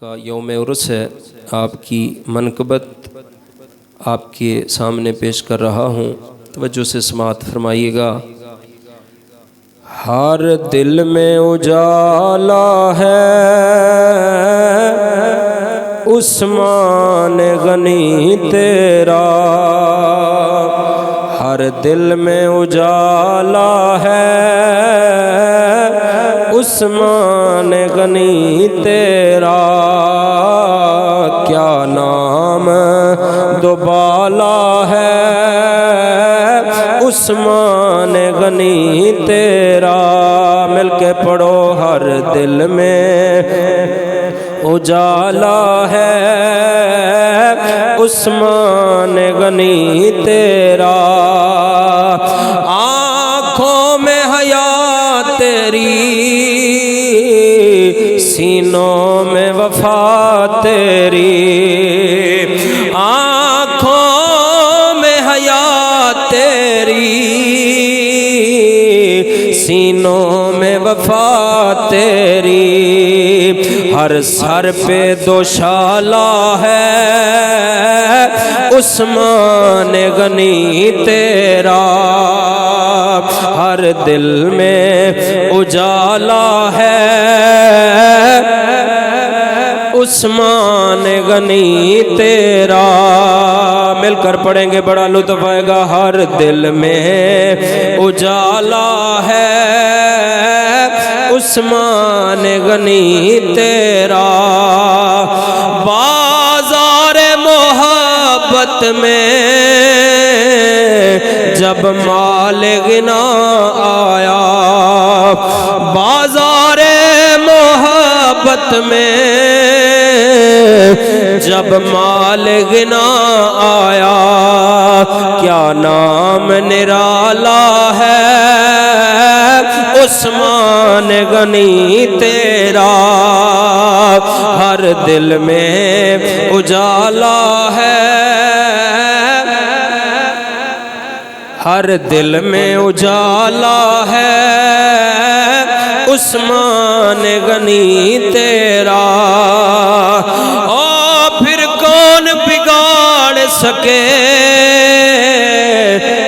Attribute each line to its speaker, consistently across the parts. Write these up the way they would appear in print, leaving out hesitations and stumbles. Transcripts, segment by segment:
Speaker 1: کا یوم عرس ہے، آپ کی منقبت آپ کے سامنے پیش کر رہا ہوں، توجہ سے سماعت فرمائیے گا۔ ہر دل میں اجالا ہے عثمان غنی تیرا، ہر دل میں اجالا ہے عثمان غنی تیرا، کیا نام دوبالا ہے عثمان غنی تیرا۔ مل کے پڑھو، ہر دل میں اجالا ہے عثمان غنی تیرا، آنکھوں میں حیا تیری، سینوں میں وفا تیری، آنکھوں میں حیا تیری، سینوں میں وفا تیری، ہر سر پہ دوشالہ ہے عثمان غنی تیرا، ہر دل میں اجالا ہے عثمان غنی تیرا۔ مل کر پڑھیں گے، بڑا لطف آئے گا۔ ہر دل میں اجالا ہے عثمان غنی تیرا، بازار محبت میں جب مال غنا آیا، بازار محبت میں جب مال غنا آیا، کیا نام نرالا ہے عثمان غنی تیرا، ہر دل میں اجالا ہے، ہر دل میں اجالا ہے عثمان غنی تیرا، پھر کون بگاڑ سکے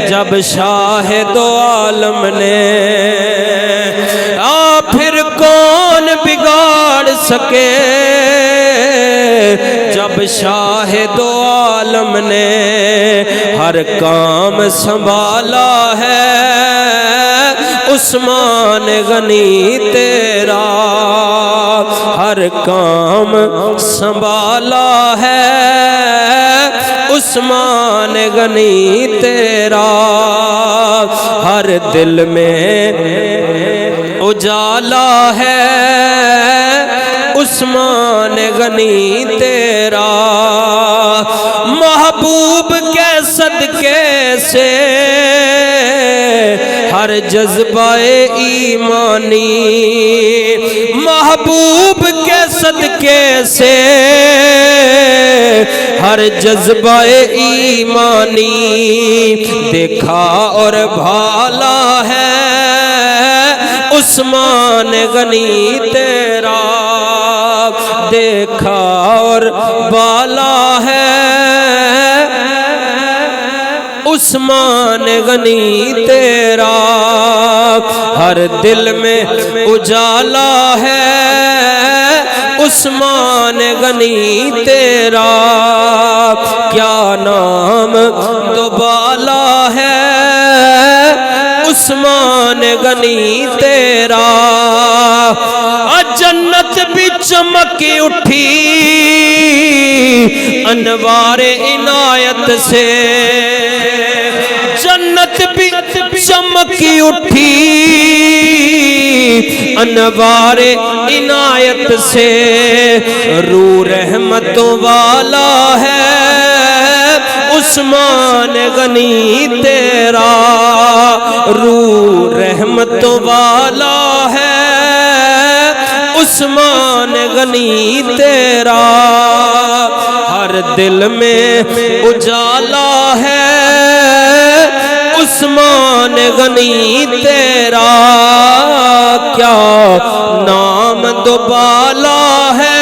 Speaker 1: جب شاہ دو عالم نے، پھر کون بگاڑ سکے جب شاہ دو عالم نے، ہر کام سنبھالا ہے عثمان غنی تیرا، ہر کام سنبھالا ہے عثمان غنی تیرا، ہر دل میں اجالا ہے عثمان غنی تیرا، محبوب کے صدقے سے ہر جذبہ ایمانی، محبوب کے صدقے سے ہر جذبہ ایمانی، دیکھا اور بھالا ہے عثمان غنی تیرا، دیکھا اور بالا ہے عثمان غنی تیرا، ہر دل میں اجالا ہے عثمان غنی تیرا، کیا نام دوبالا ہے عثمان غنی تیرا، جنت بھی چمک اٹھی انوار عنایت سے، جنت بھی چمک اٹھی انوار عنایت سے، روح رحمتوں والا ہے عثمان غنی تیرا، روح رحمتوں والا ہے عثمان غنی تیرا، ہر دل میں اجالا ہے عثمان غنی تیرا، کیا نام دوبالا ہے